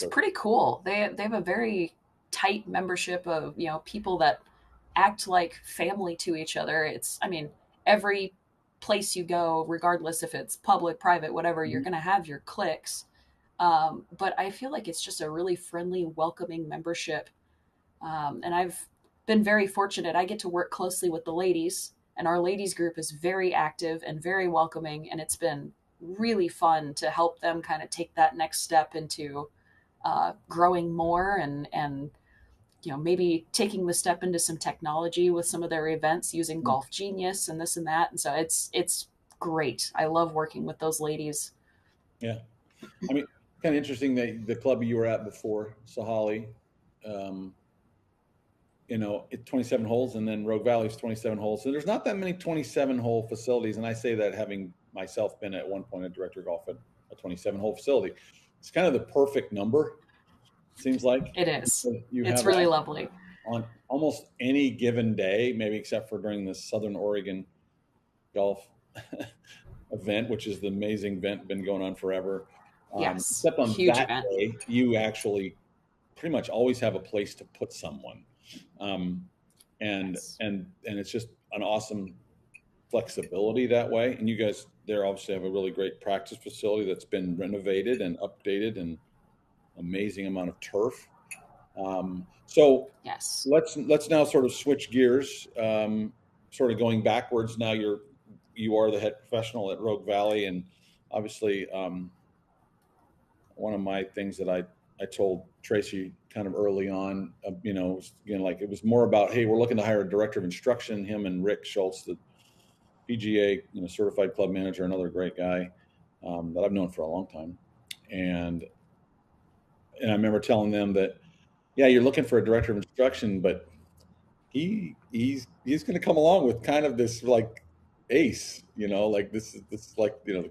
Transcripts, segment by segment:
It's or? pretty cool. They have a very tight membership of, people that act like family to each other. I mean, every place you go, regardless if it's public, private, whatever, you're Mhm. going to have your cliques. But I feel like it's just a really friendly, welcoming membership. And I've been very fortunate. I get to work closely with the ladies, and our ladies group is very active and very welcoming. And it's been really fun to help them kind of take that next step into growing more and maybe taking the step into some technology with some of their events using Golf Genius and this and that. And so it's great. I love working with those ladies. Yeah. I mean, kind of interesting that the club you were at before, Sahalee, um, 27 holes, and then Rogue Valley's 27 holes. So there's not that many 27 hole facilities. And I say that having myself been at one point a director of golf at a 27 hole facility. It's kind of the perfect number, it seems like. It is. You It's have really lovely. on almost any given day, maybe except for during the Southern Oregon golf event, which is the amazing event been going on forever. Yes. Except on Huge that event. day, you actually pretty much always have a place to put someone, um, and Yes. and it's just an awesome flexibility that way. And you guys there obviously have a really great practice facility that's been renovated and updated, and amazing amount of turf. So Yes. let's now sort of switch gears, sort of going backwards. Now you are the head professional at Rogue Valley, and obviously, one of my things that I told Tracy kind of early on, was, like it was more about, hey, we're looking to hire a director of instruction. Him and Rick Schultz, the PGA, certified club manager, another great guy, that I've known for a long time, and I remember telling them that, yeah, you're looking for a director of instruction, but he's going to come along with kind of this like ace, like this is like the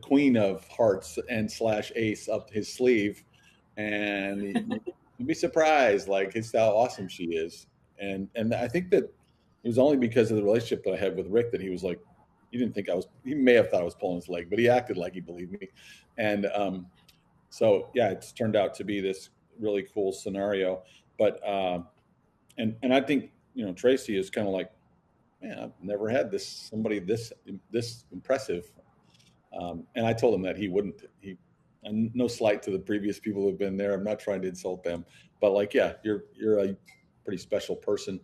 queen of hearts and slash ace up his sleeve, and you'd be surprised like just how awesome she is. And I think that it was only because of the relationship that I had with Rick that he was like, he may have thought I was pulling his leg, but he acted like he believed me. And so yeah, it's turned out to be this really cool scenario. But and I think Tracy is kind of like, man, I've never had somebody this impressive. And I told him that he wouldn't. And no slight to the previous people who've been there. I'm not trying to insult them, but like, yeah, you're a pretty special person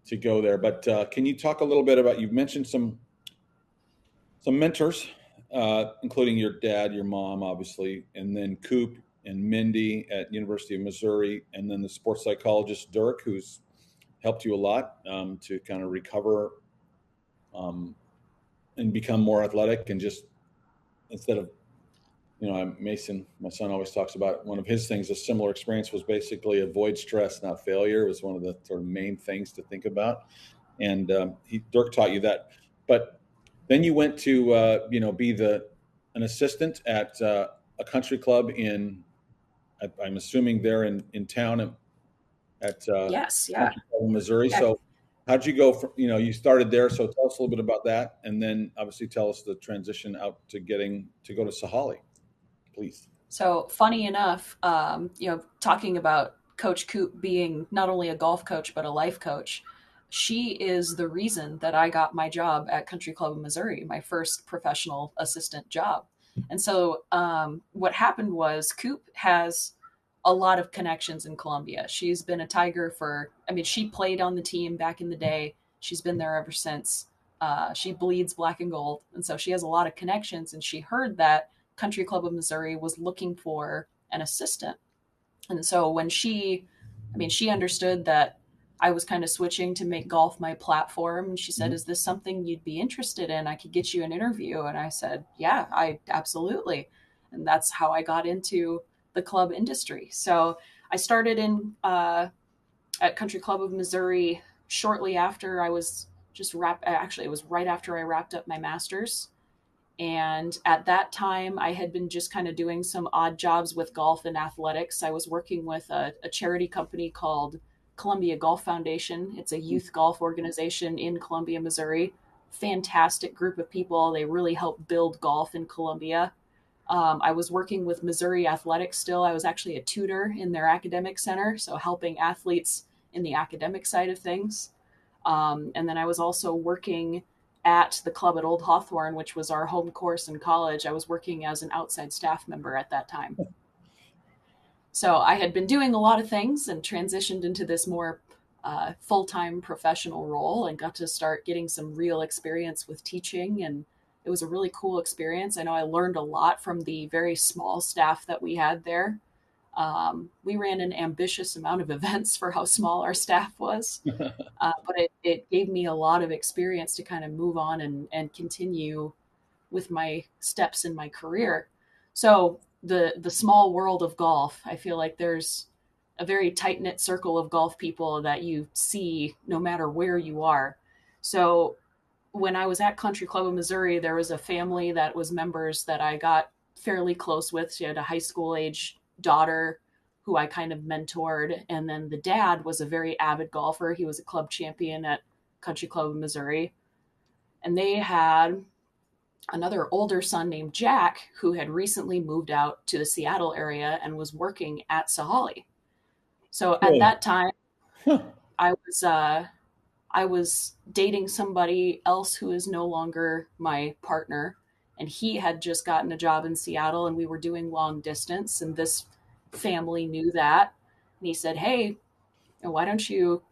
to go there. But can you talk a little bit about? You've mentioned some mentors, including your dad, your mom, obviously, and then Coop and Mindy at University of Missouri, and then the sports psychologist Dirk, who's helped you a lot, to kind of recover, um, and become more athletic, and just instead of, Mason, my son, always talks about one of his things. A similar experience was basically avoid stress, not failure. Was one of the sort of main things to think about, and Dirk taught you that. But then you went to be an assistant at a country club I'm assuming they're in town at Yes. Yeah. Country Club in Missouri. Yeah. So how'd you go from, you started there. So tell us a little bit about that. And then obviously tell us the transition out to getting to go to Sahalee, please. So funny enough, talking about Coach Coop being not only a golf coach but a life coach, she is the reason that I got my job at Country Club of Missouri, my first professional assistant job. And so, what happened was Coop has a lot of connections in Columbia. She's been a Tiger she played on the team back in the day. She's been there ever since. She bleeds black and gold. And so she has a lot of connections. And she heard that Country Club of Missouri was looking for an assistant. And so she understood that I was kind of switching to make golf my platform. And she said, Mhm. "Is this something you'd be interested in? I could get you an interview." And I said, "Yeah, I absolutely." And that's how I got into the club industry. So I started at Country Club of Missouri shortly after I was just wrapped. Actually, it was right after I wrapped up my master's. And at that time, I had been just kind of doing some odd jobs with golf and athletics. I was working with a charity company called Columbia Golf Foundation. It's a youth golf organization in Columbia, Missouri. Fantastic group of people. They really help build golf in Columbia. I was working with Missouri Athletics still. I was actually a tutor in their academic center, so helping athletes in the academic side of things. And then I was also working at the club at Old Hawthorne, which was our home course in college. I was working as an outside staff member at that time. So I had been doing a lot of things and transitioned into this more full time professional role and got to start getting some real experience with teaching. And it was a really cool experience. I know I learned a lot from the very small staff that we had there. We ran an ambitious amount of events for how small our staff was, but it gave me a lot of experience to kind of move on and continue with my steps in my career. So the small world of golf, I feel like there's a very tight knit circle of golf people that you see no matter where you are. So when I was at Country Club of Missouri, there was a family that was members that I got fairly close with. She had a high school age daughter who I kind of mentored. And then the dad was a very avid golfer. He was a club champion at Country Club of Missouri. And they had another older son named Jack who had recently moved out to the Seattle area and was working at Sahalee. So at Really? that time, Huh. I was I was dating somebody else who is no longer my partner, and he had just gotten a job in Seattle, and we were doing long distance, and this family knew that, and he said, "Hey, why don't you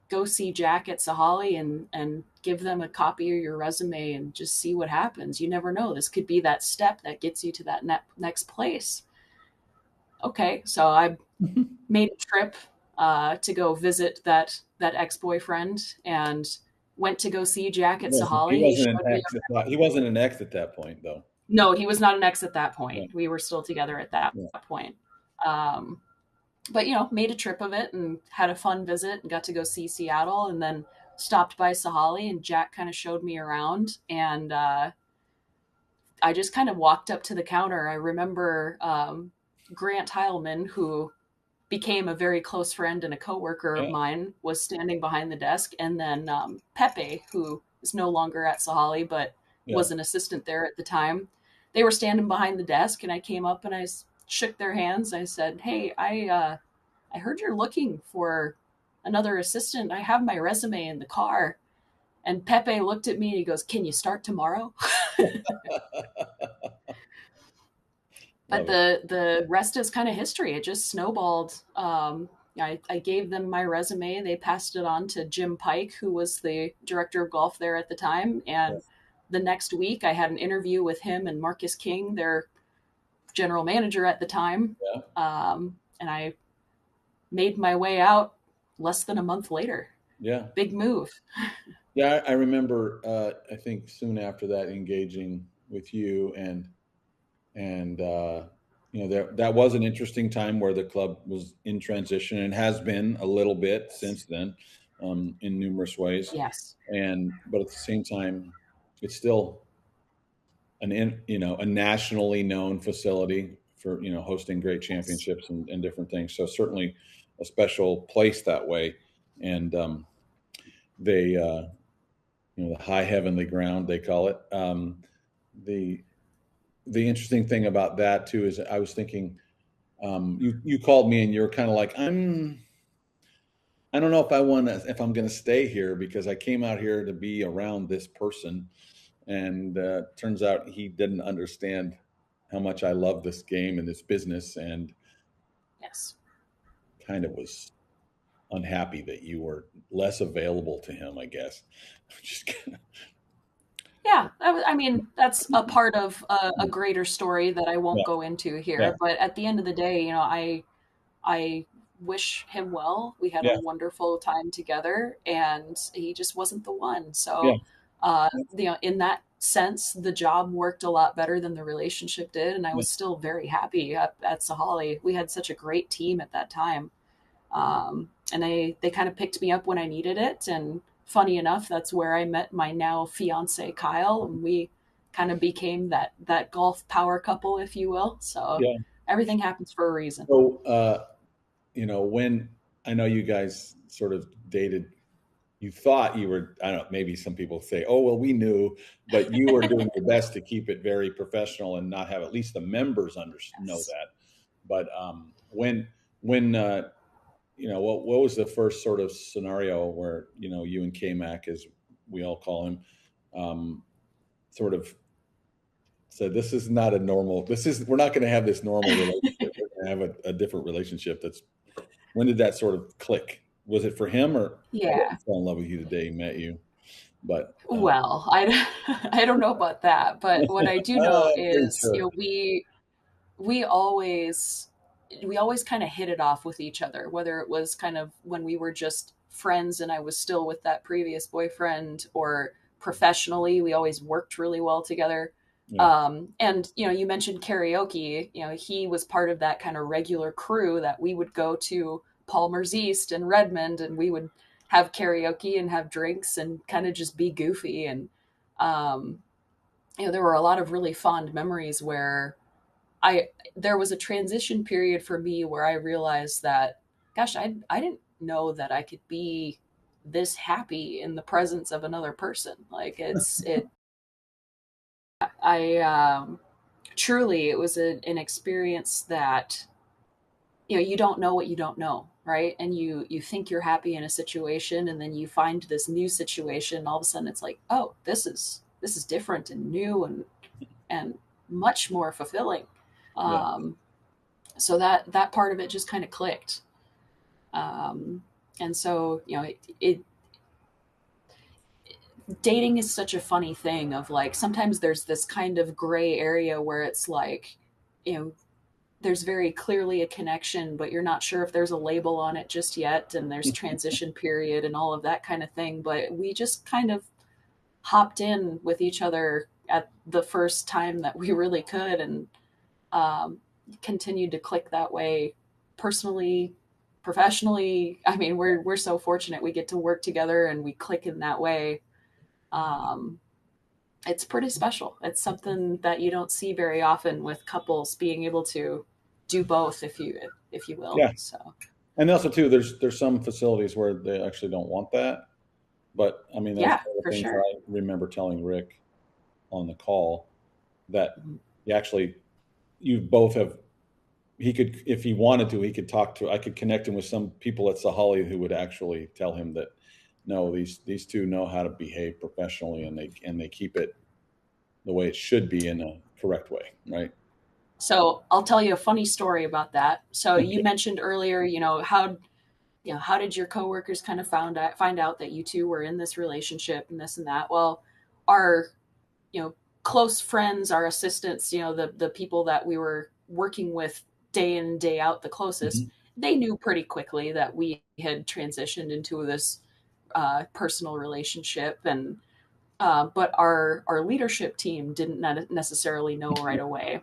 go see Jack at Sahalee and give them a copy of your resume and just see what happens. You never know. This could be that step that gets you to that next place." Okay, so I made a trip to go visit that ex boyfriend and went to go see Jack at He Sahalee. He wasn't an showed me. ex at that. He wasn't an ex at that point, though. No, he was not an ex at that Yeah. point. We were still together at that Yeah. point. Um, but made a trip of it and had a fun visit and got to go see Seattle and then stopped by Sahalee and Jack kind of showed me around and I just kind of walked up to the counter. I remember Grant Heilman, who became a very close friend and a coworker of Yeah. mine, was standing behind the desk, and then Pepe, who is no longer at Sahalee but Yeah. was an assistant there at the time, they were standing behind the desk, and I came up and I shook their hands. I said, "Hey, I heard you're looking for another assistant. I have my resume in the car." And Pepe looked at me and he goes, "Can you start tomorrow?" But Love it. the rest is kind of history. It just snowballed. I gave them my resume. They passed it on to Jim Pike, who was the director of golf there at the time. Yeah. And the next week, I had an interview with him and Marcus King, their general manager at the time. Yeah. And I made my way out less than a month later. Yeah. Big move. Yeah. I remember, I think soon after that, engaging with you and that was an interesting time where the club was in transition and has been a little bit since then, in numerous ways. Yes. But at the same time, it's still a nationally known facility for hosting great championships and different things. So certainly a special place that way. And they the high heavenly ground, they call it. The interesting thing about that too is I was thinking, you called me and you're kind of like, I don't know if I'm going to stay here because I came out here to be around this person. And turns out he didn't understand how much I love this game and this business, and Yes. kind of was unhappy that you were less available to him, I guess. Just Yeah, I mean, that's a part of a greater story that I won't yeah, go into yeah, here. But at the end of the day, I wish him well. We had a yeah, wonderful time together, and he just wasn't the one. yeah, So, in that sense, the job worked a lot better than the relationship did, and I yeah, was still very happy at Sahalee. We had such a great team at that time, and they kind of picked me up when I needed it. And funny enough, that's where I met my now fiance Kyle, and we kind of became that golf power couple, if you will. So yeah. everything happens for a reason. So, when I know you guys sort of dated you thought you were, I don't know, maybe some people say, oh, well, we knew, but you were doing your best to keep it very professional and not have at least the members know Yes. that. But when what was the first sort of scenario where, you and K-Mac, as we all call him, sort of said, this is not a normal, we're not going to have this normal relationship. We're going to have a different relationship. When did that sort of click? Was it for him, or I Yeah. didn't fall in love with you the day he met you? But Well, I don't know about that, but what I do know I'm pretty is, sure. we always kind of hit it off with each other, whether it was kind of when we were just friends and I was still with that previous boyfriend, or professionally, we always worked really well together. Yeah. And you mentioned karaoke. He was part of that kind of regular crew that we would go to Palmer's East and Redmond, and we would have karaoke and have drinks and kind of just be goofy. And um, there were a lot of really fond memories where I there was a transition period for me where I realized that, gosh, I didn't know that I could be this happy in the presence of another person. Like it I truly, it was an experience that, you don't know what you don't know, right? And you think you're happy in a situation, and then you find this new situation, and all of a sudden it's like, oh, this is different and new and much more fulfilling. Yeah. um so that part of it just kind of clicked. um and so, dating is such a funny thing of, like, sometimes there's this kind of gray area where it's like, you know there's very clearly a connection, but you're not sure if there's a label on it just yet, and there's transition period and all of that kind of thing. But we just kind of hopped in with each other at the first time that we really could, and um, continued to click that way, personally, professionally. I mean, we're so fortunate we get to work together and we click in that way. Um, it's pretty special. It's something that you don't see very often with couples being able to do both, if you will. Yeah. So And also too, there's some facilities where they actually don't want that. But I mean, that was yeah, one of the for things that sure. I remember telling Rick on the call, that Mhm. you actually, you both have, he could, if he wanted to, he could I could connect him with some people at Sahalee who would actually tell him that, no, these two know how to behave professionally, and they keep it the way it should be in a correct way, right? So I'll tell you a funny story about that. So you mentioned earlier, how did your coworkers kind of find out that you two were in this relationship and this and that? Well, our close friends, our assistants, the people that we were working with day in and day out the closest, Mhm. they knew pretty quickly that we had transitioned into this personal relationship. And but our leadership team didn't necessarily know right away.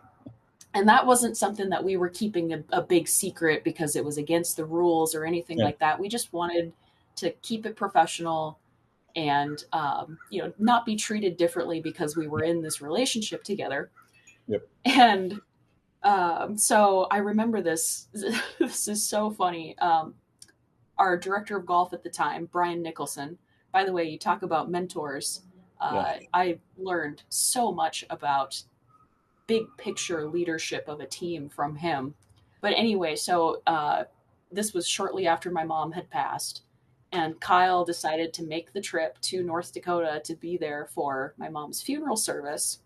And that wasn't something that we were keeping a big secret because it was against the rules or anything Yeah. like that. We just wanted to keep it professional, and not be treated differently because we were in this relationship together. Yep. And so I remember this. This is so funny. Our director of golf at the time, Brian Nicholson. By the way, you talk about mentors. Yeah. I learned so much about big picture leadership of a team from him. But anyway, so this was shortly after my mom had passed, and Kyle decided to make the trip to North Dakota to be there for my mom's funeral service.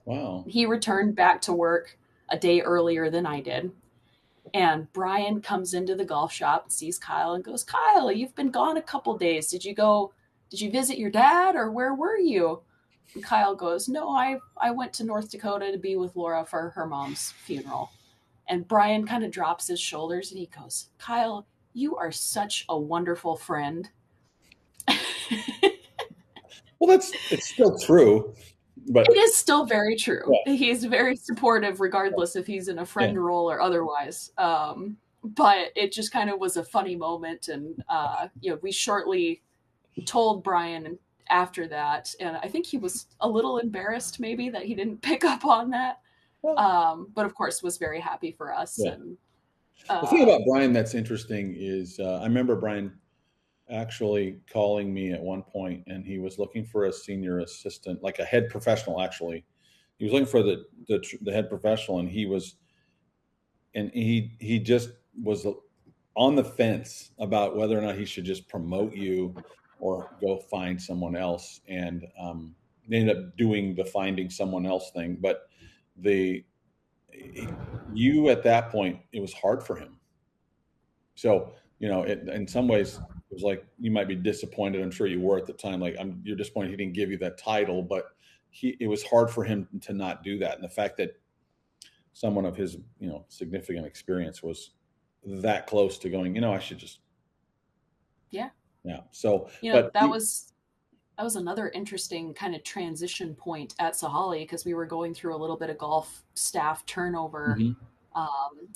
Wow. He returned back to work a day earlier than I did. And Brian comes into the golf shop and sees Kyle and goes, Kyle, you've been gone a couple days. Did you visit your dad, or where were you? And Kyle goes, no, I went to North Dakota to be with Laura for her mom's funeral. And Brian kind of drops his shoulders and he goes, Kyle, you are such a wonderful friend. Well, it's still true, but It is still very true. yeah, He's very supportive, regardless if he's in a yeah, friend role or otherwise. But it just kind of was a funny moment, and we shortly told Brian after that, and I think he was a little embarrassed, maybe, that he didn't pick up on that. well, But of course, was very happy for us. yeah. And The thing uh, about Brian that's interesting is, I remember Brian. actually calling me at one point, and he was looking for a senior assistant, like a head professional. Actually, he was looking for the head professional, and he just was on the fence about whether or not he should just promote you or go find someone else. And they ended up doing the finding someone else thing. But the you at that point, it was hard for him. So, in some ways, it was like you might be disappointed. I'm sure you were at the time. Like, you're disappointed he didn't give you that title, but it was hard for him to not do that. And the fact that someone of his, significant experience was that close to going, I should just, Yeah. yeah. So, That but was another interesting kind of transition point at Sahalee, because we were going through a little bit of golf staff turnover. Mhm.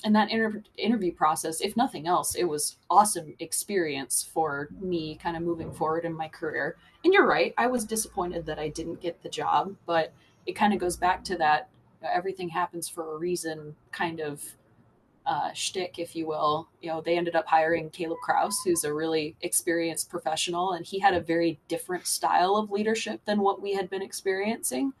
And that interview process, if nothing else, it was awesome experience for me kind of moving forward in my career. And you're right, I was disappointed that I didn't get the job, but it kind of goes back to that, everything happens for a reason kind of shtick, if you will. They ended up hiring Caleb Kraus, who's a really experienced professional, and he had a very different style of leadership than what we had been experiencing.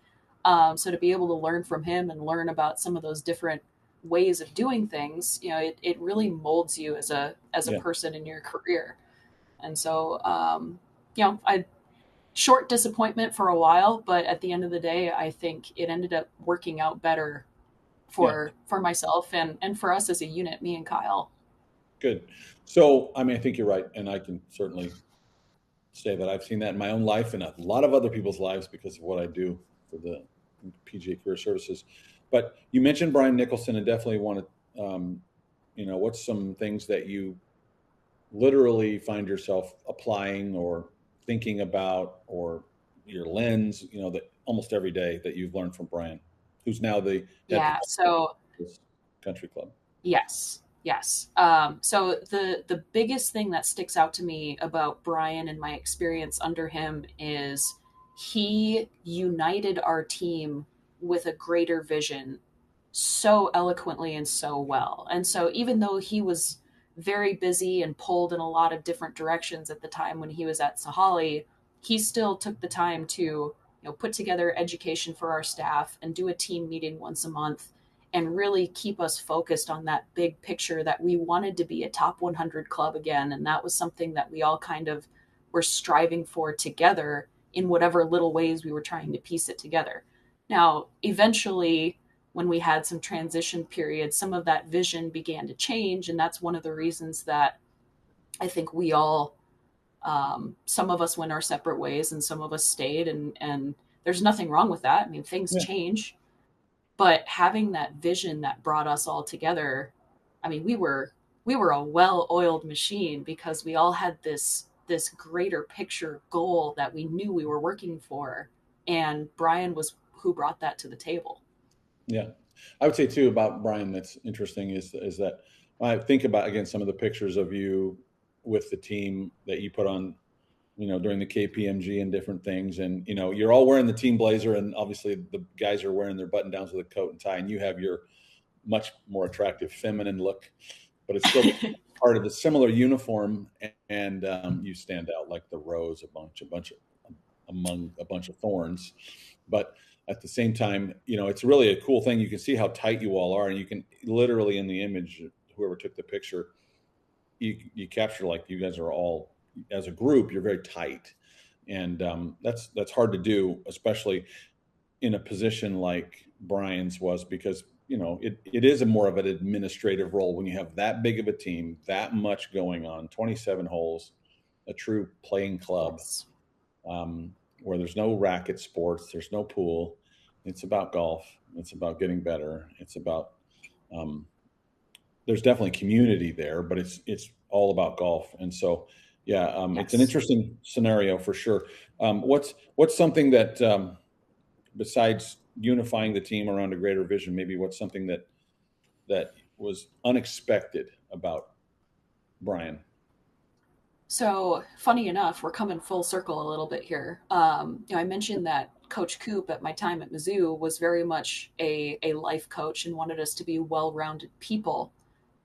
So to be able to learn from him and learn about some of those different ways of doing things, it really molds you as a Yeah, person in your career. And so, I short disappointment for a while, but at the end of the day, I think it ended up working out better yeah, for myself and for us as a unit, me and Kyle. good. So, I mean, I think you're right, and I can certainly say that I've seen that in my own life and a lot of other people's lives because of what I do for the PGA Career Services. But you mentioned Brian Nicholson, and definitely want to, what's some things that you literally find yourself applying or thinking about, or your lens, that almost every day that you've learned from Brian, who's now the head Yeah. professional So of this country club. yes, yes. So the biggest thing that sticks out to me about Brian and my experience under him is he united our team with a greater vision so eloquently and so well. And so even though he was very busy and pulled in a lot of different directions at the time when he was at Sahalee, he still took the time to, put together education for our staff and do a team meeting once a month and really keep us focused on that big picture that we wanted to be a top 100 club again. And that was something that we all kind of were striving for together in whatever little ways we were trying to piece it together. Now, eventually, when we had some transition periods, some of that vision began to change. And that's one of the reasons that I think we all, some of us went our separate ways and some of us stayed. And there's nothing wrong with that. I mean, things Yeah, change, but having that vision that brought us all together, I mean, we were a well-oiled machine because we all had this greater picture goal that we knew we were working for, and Brian was who brought that to the table. yeah. I would say too about Brian that's interesting is that when I think about again some of the pictures of you with the team that you put on, during the KPMG and different things, and you're all wearing the team blazer, and obviously the guys are wearing their button downs with a coat and tie, and you have your much more attractive feminine look, but it's still part of the similar uniform, and you stand out like the rose among a bunch of thorns. But at the same time, it's really a cool thing. You can see how tight you all are, and you can literally in the image, whoever took the picture, you capture like you guys are all as a group. You're very tight, and that's hard to do, especially in a position like Brian's was, because it is a more of an administrative role when you have that big of a team, that much going on, 27 holes, a true playing club, Yes. where there's no racket sports, there's no pool. It's about golf. It's about getting better. It's about um, there's definitely community there, but it's all about golf. And so, yeah, it's an Yes. interesting scenario for sure. What's something that besides unifying the team around a greater vision, maybe what's something that was unexpected about Brian? So funny enough, we're coming full circle a little bit here. I mentioned that Coach Coop at my time at Mizzou was very much a life coach and wanted us to be well-rounded people.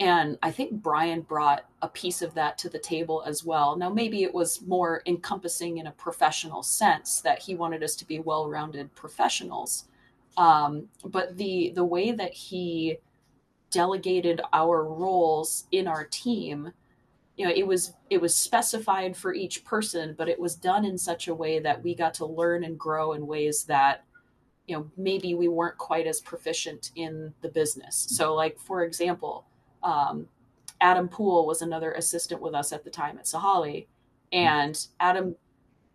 And I think Brian brought a piece of that to the table as well. Now, maybe it was more encompassing in a professional sense that he wanted us to be well-rounded professionals. But the way that he delegated our roles in our team, it was specified for each person, but it was done in such a way that we got to learn and grow in ways that maybe we weren't quite as proficient in the business. So, like, for example, um, Adam Poole was another assistant with us at the time at Sahalee, and Adam,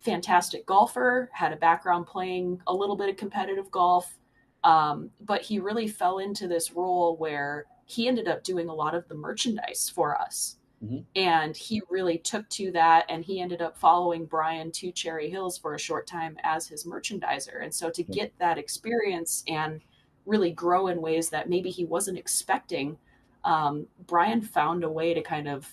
fantastic golfer, had a background playing a little bit of competitive golf, but he really fell into this role where he ended up doing a lot of the merchandise for us. Mm-hmm. And he really took to that, and he ended up following Brian to Cherry Hills for a short time as his merchandiser. And so to get that experience and really grow in ways that maybe he wasn't expecting, Brian found a way to kind of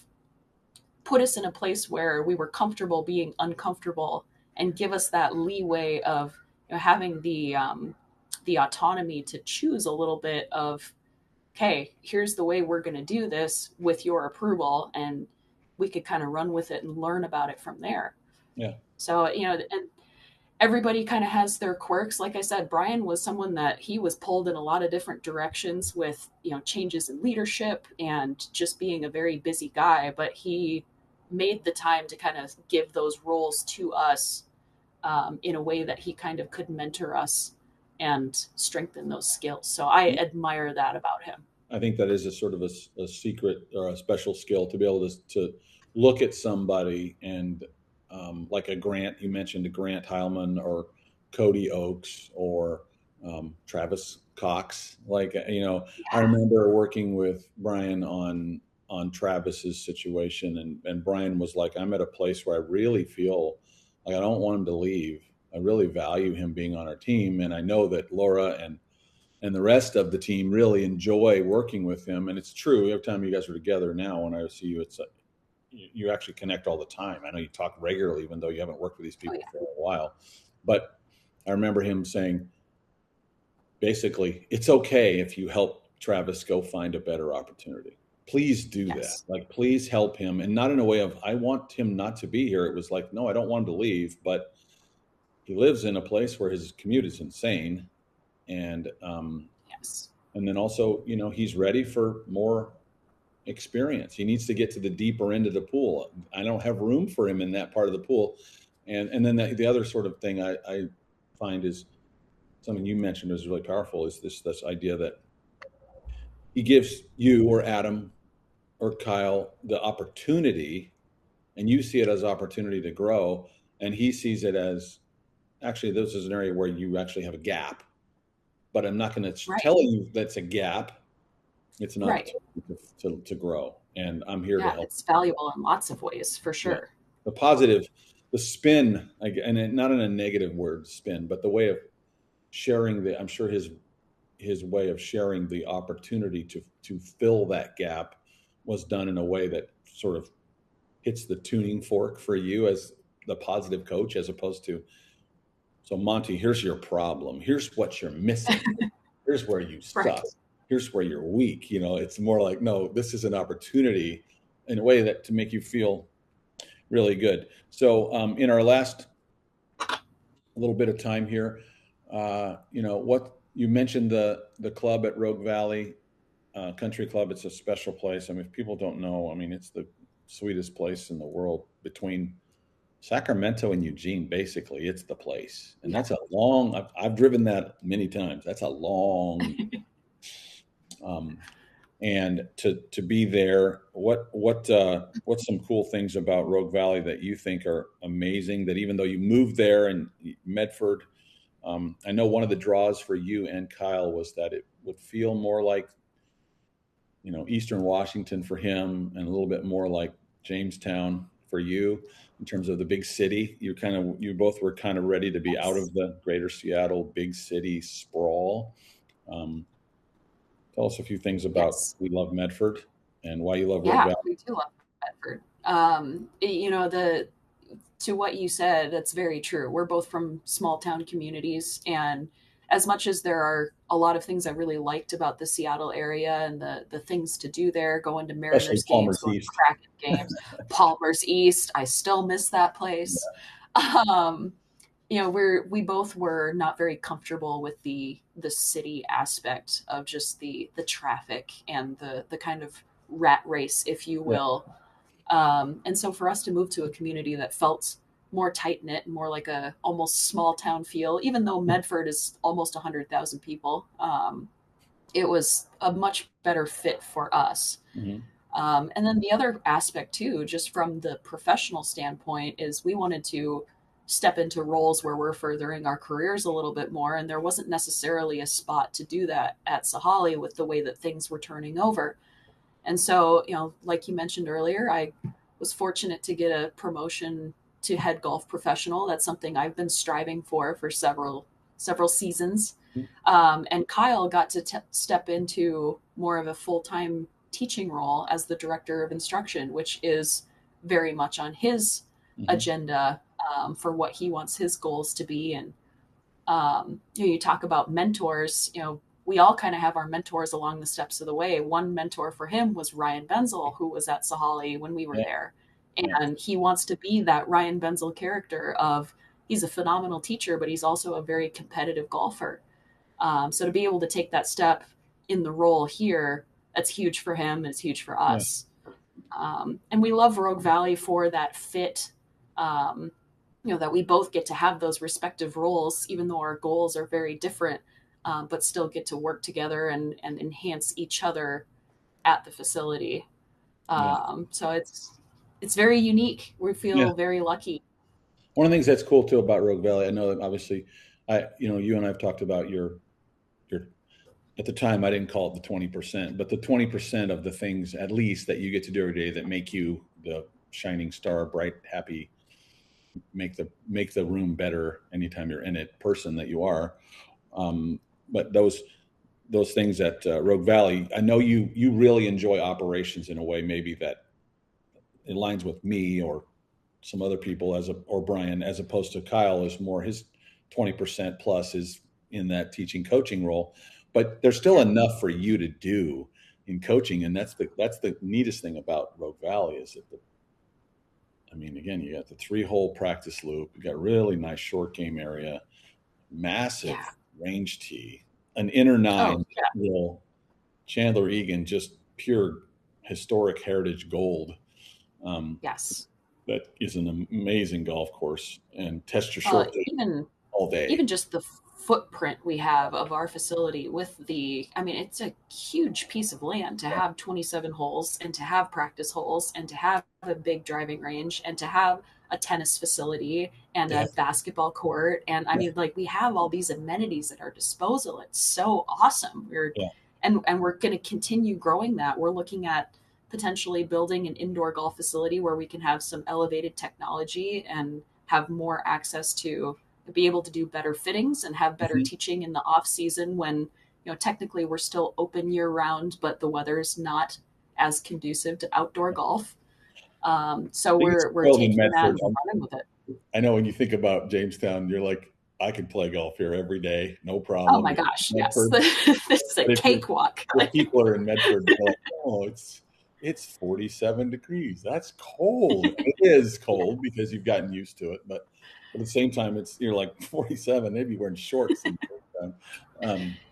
put us in a place where we were comfortable being uncomfortable and give us that leeway of having the autonomy to choose a little bit of, okay, here's the way we're going to do this with your approval, and we could kind of run with it and learn about it from there. Yeah. So, and everybody kind of has their quirks. Like I said, Brian was someone that he was pulled in a lot of different directions with, changes in leadership and just being a very busy guy, but he made the time to kind of give those roles to us, in a way that he kind of could mentor us and strengthen those skills. So I admire that about him. I think that is a sort of a secret or a special skill to be able to look at somebody and like a Grant, you mentioned a Grant Heilman or Cody Oakes or Travis Cox. Like, I Yeah. remember working with Brian on Travis's situation, and Brian was like, I'm at a place where I really feel like I don't want him to leave. I really value him being on our team, and I know that Laura and the rest of the team really enjoy working with him. And it's true. Every time you guys are together now, when I see you, it's you actually connect all the time. I know you talk regularly, even though you haven't worked with these Oh, people yeah. for a while. But I remember him saying, basically, it's okay if you help Travis go find a better opportunity. Please do that. Yes. Like, please help him. And not in a way of, I want him not to be here. It was like, no, I don't want him to leave. But he lives in a place where his commute is insane. And, Yes. and then also, he's ready for more experience. He needs to get to the deeper end of the pool. I don't have room for him in that part of the pool. And then the other sort of thing I find is something you mentioned is really powerful is this idea that he gives you or Adam or Kyle the opportunity, and you see it as opportunity to grow, and he sees it as actually this is an area where you actually have a gap, but I'm not going to Right. tell you that's a gap. It's an Right. opportunity to grow, and I'm here to Yeah. help. It's valuable in lots of ways, for Yeah, sure. the positive, the spin, and not in a negative word, spin, but the way of sharing I'm sure his way of sharing the opportunity to fill that gap was done in a way that sort of hits the tuning fork for you as the positive coach, as opposed to, so Monte, here's your problem. Here's what you're missing. Here's where you Right. suck. Here's where you're weak. It's more like, no, this is an opportunity in a way that to make you feel really good. So in our last little bit of time here, what you mentioned the club at Rogue Valley Country Club. It's a special place. I mean, if people don't know, I mean, it's the sweetest place in the world between Sacramento and Eugene. Basically, it's the place, and Yeah. that's a long. I've driven that many times. That's a long. Um, and to be there, what's some cool things about Rogue Valley that you think are amazing? That even though you moved there and Medford, I know one of the draws for you and Kyle was that it would feel more like Eastern Washington for him, and a little bit more like Jamestown for you in terms of the big city. You both were kind of ready to be out Yes. of the greater Seattle big city sprawl. Um, Tell us a few things about Yes. We Love Medford and why you love Rogue Yeah, Valley. we do love Medford. The to what you said, that's very true. We're both from small town communities, and as much as there are a lot of things I really liked about the Seattle area and the things to do there, going to Especially Mariners games, Palmer's going to East. Kraken games, Palmer's East, I still miss that place. Um, we both were not very comfortable with the city aspect of just the traffic and the kind of rat race, if you Yeah, will. And so for us to move to a community that felt more tight knit, more like a almost small town feel, even though Medford is almost 100,000 people, it was a much better fit for us. hmm And then the other aspect too, just from the professional standpoint, is we wanted to step into roles where we're furthering our careers a little bit more, and there wasn't necessarily a spot to do that at Sahalee with the way that things were turning over. And so, like you mentioned earlier, I was fortunate to get a promotion to head golf professional. That's something I've been striving for several seasons. And Kyle got to step into more of a full time teaching role as the director of instruction, which is very much on his hmm agenda for what he wants his goals to be. And you talk about mentors. We all kind of have our mentors along the steps of the way. One mentor for him was Ryan Benzel, who was at Sahalee when we were Yeah, there. yeah, And he wants to be that Ryan Benzel character of he's a phenomenal teacher, but he's also a very competitive golfer. So to be able to take that step in the role here, that's huge for him and it's huge for yeah, us. And we love Rogue Valley for that fit. Um, that we both get to have those respective roles, even though our goals are very different, but still get to work together and enhance each other at the facility. yeah, So it's very unique. We yeah. feel very lucky. One of the things that's cool too about Rogue Valley, I know that obviously, you and I've talked about your at the time I didn't call it the 20%, but the 20% of the things at least that you get to do every day that make you the shining star, bright, happy, make the room better anytime you're in it person that you are. Um, but those things at Rogue Valley, I know you really enjoy operations in a way maybe that aligns with me or some other people or Brian, as opposed to Kyle is more his 20% plus is in that teaching coaching role. But there's still Yeah. enough for you to do in coaching. And that's the neatest thing about Rogue Valley is that I mean, again, you got the 3-hole practice loop, you got really nice short game area, Yeah. massive range tee, an inner Oh, nine, yeah. Chandler Egan, just pure historic heritage gold. Um, Yes. that is an amazing golf course and test your short game Even all day. even just the footprint we have of our facility with I mean, it's a huge piece of land to Yeah, have 27 holes and to have practice holes and to have a big driving range and to have a tennis facility and yeah, a basketball court. And I yeah, mean, like we have all these amenities at our disposal. It's so awesome. yeah. And we're going to continue growing that. We're looking at potentially building an indoor golf facility where we can have some elevated technology and have more access to be able to do better fittings and have better Mhm. teaching in the off season when technically we're still open year round, but the weather is not as conducive to outdoor golf. So I think it's we're spoiled in taking that Medford. and we're running with it. I know when you think about Jamestown, you're like, I could play golf here every day, no Oh problem. my gosh, yes, Medford, this is a but cakewalk. if people are in Medford, they're like, oh, it's 47 degrees. That's cold. And it is cold because you've gotten used to it, but at the same time, you're like 47. They'd be wearing shorts.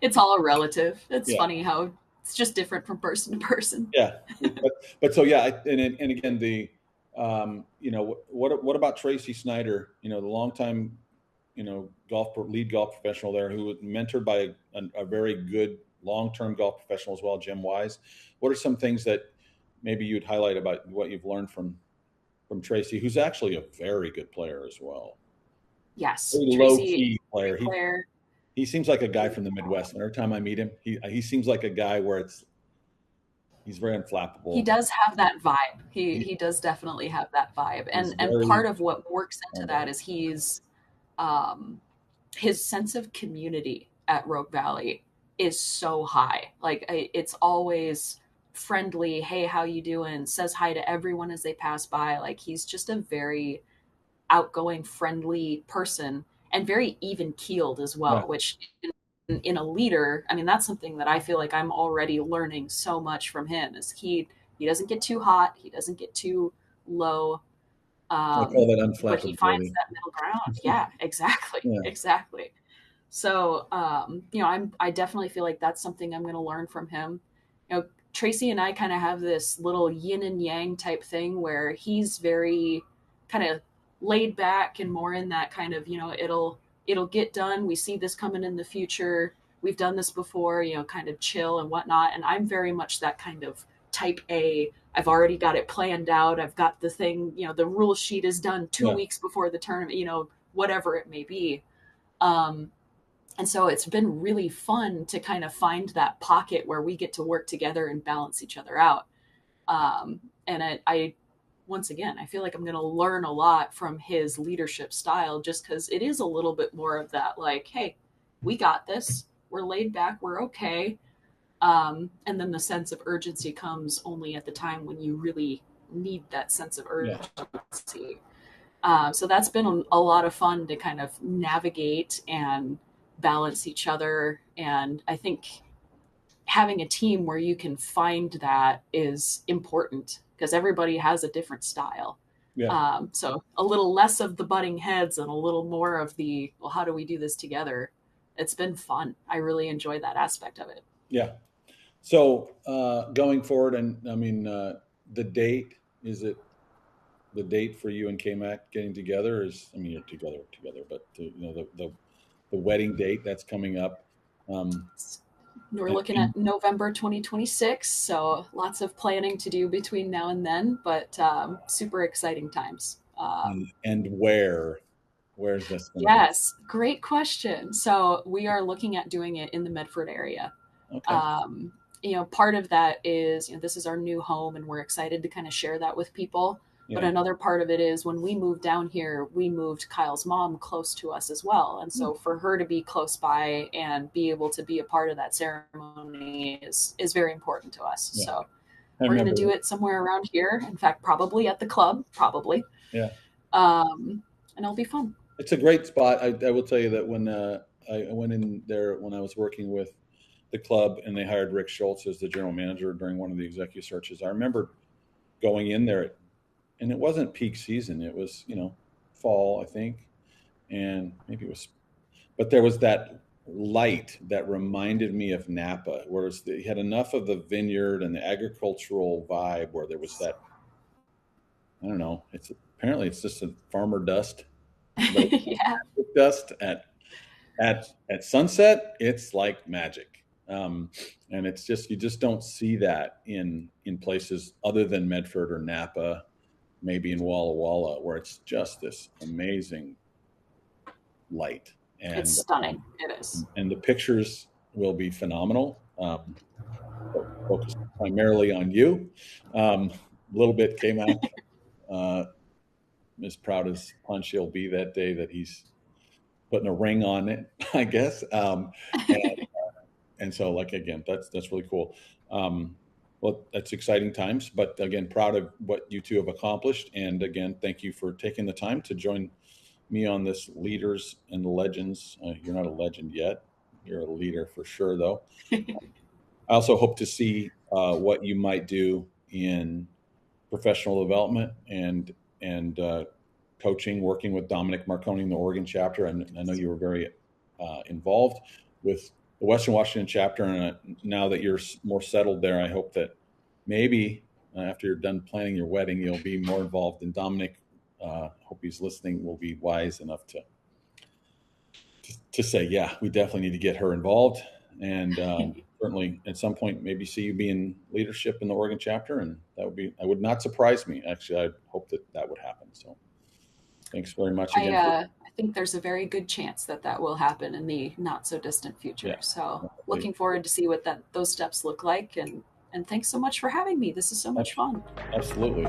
It's all relative. It's Yeah, funny how it's just different from person to person. yeah. But so yeah, and again what about Tracy Snyder? The longtime lead golf professional there who was mentored by a very good long-term golf professional as well, Jim Wise. What are some things that maybe you'd highlight about what you've learned from Tracy, who's actually a very good player as well? Yes, Very low Tracy, key player. great He player. he seems like a guy from the Midwest. And every time I meet him, he seems like a guy where he's very He unflappable. does have that vibe. He He, he does definitely have that vibe, he's and very part of what works into that humble. is um, his sense of community at Rogue Valley is so high. Like it's always friendly. Hey, how you doing? Says hi to everyone as they pass by. Like he's just a very outgoing, friendly person and very even keeled as Yeah, well, which in a leader, I mean, that's something that I feel like I'm already learning so much from him. Is he doesn't get too hot, he doesn't get too low, I call that but he finds unflappability. that middle ground. Yeah, exactly, Yeah. exactly. So, I definitely feel like that's something I'm going to learn from him. Tracy and I kind of have this little yin and yang type thing where he's very kind of laid back and more in that kind of, it'll get done. We see this coming in the future. We've done this before, kind of chill and whatnot. And I'm very much that kind of type A. I've already got it planned out. I've got the thing, the rule sheet is done 2 weeks before the tournament, whatever it may be. Um, and so it's been really fun to kind of find that pocket where we get to work together and balance each other out. And I once again, I feel like I'm going to learn a lot from his leadership style just because it is a little bit more of that, like, hey, we got this. We're laid back. We're okay. And then the sense of urgency comes only at the time when you really need that sense of urgency. So that's been a lot of fun to kind of navigate and balance each other. And I think having a team where you can find that is important because everybody has a different style. So a little less of the butting heads and a little more of the, well, how do we do this together? It's been fun. I really enjoy that aspect of it. Yeah. So going forward, and I mean, the date, is it the date for you and K-Mac getting together? Is, I mean, you're together, but the wedding date that's coming up. We're looking at November 2026, so lots of planning to do between now and then, but super exciting times. And where's this going to Yes, great question. So we are looking at doing it in the Medford area. be? Okay. Part of that is, this is our new home and we're excited to kind of share that with people. But another part of it is when we moved down here, we moved Kyle's mom close to us as well. And so for her to be close by and be able to be a part of that ceremony is very important to us. Yeah. So we're going to do it somewhere around here. In fact, probably at the club, probably. Yeah. And it'll be fun. It's a great spot. I will tell you that when I went in there when I was working with the club and they hired Rick Schultz as the general manager during one of the executive searches, I remember going in there. And it wasn't peak season. It was, fall, I think. And maybe it was, but there was that light that reminded me of Napa, whereas he had enough of the vineyard and the agricultural vibe where there was that, I don't know, apparently it's just a farmer dust. Yeah. Dust at sunset, it's like magic. And it's just, you just don't see that in places other than Medford or Napa, maybe in Walla Walla, where it's just this amazing light. And it's stunning. It is. And the pictures will be phenomenal. Focused primarily on you. A little bit came out. As proud as Punch he'll be that day that he's putting a ring on it, I guess. And so, like, again, that's really cool. Well, that's exciting times, but again, proud of what you two have accomplished. And again, thank you for taking the time to join me on this Leaders and Legends. You're not a legend yet. You're a leader for sure, though. I also hope to see what you might do in professional development and coaching, working with Dominic Marconi in the Oregon chapter. And I know you were very involved with the Western Washington chapter, and now that you're more settled there, I hope that maybe after you're done planning your wedding, you'll be more involved. And Dominic, hope he's listening, will be wise enough to say, yeah, we definitely need to get her involved, and certainly at some point maybe see you be in leadership in the Oregon chapter, and that would not surprise me. Actually, I hope that would happen. So thanks very much again. I think there's a very good chance that will happen in the not so distant future. Yeah, so looking forward to see what those steps look like. And thanks so much for having me. This is so much fun. Absolutely.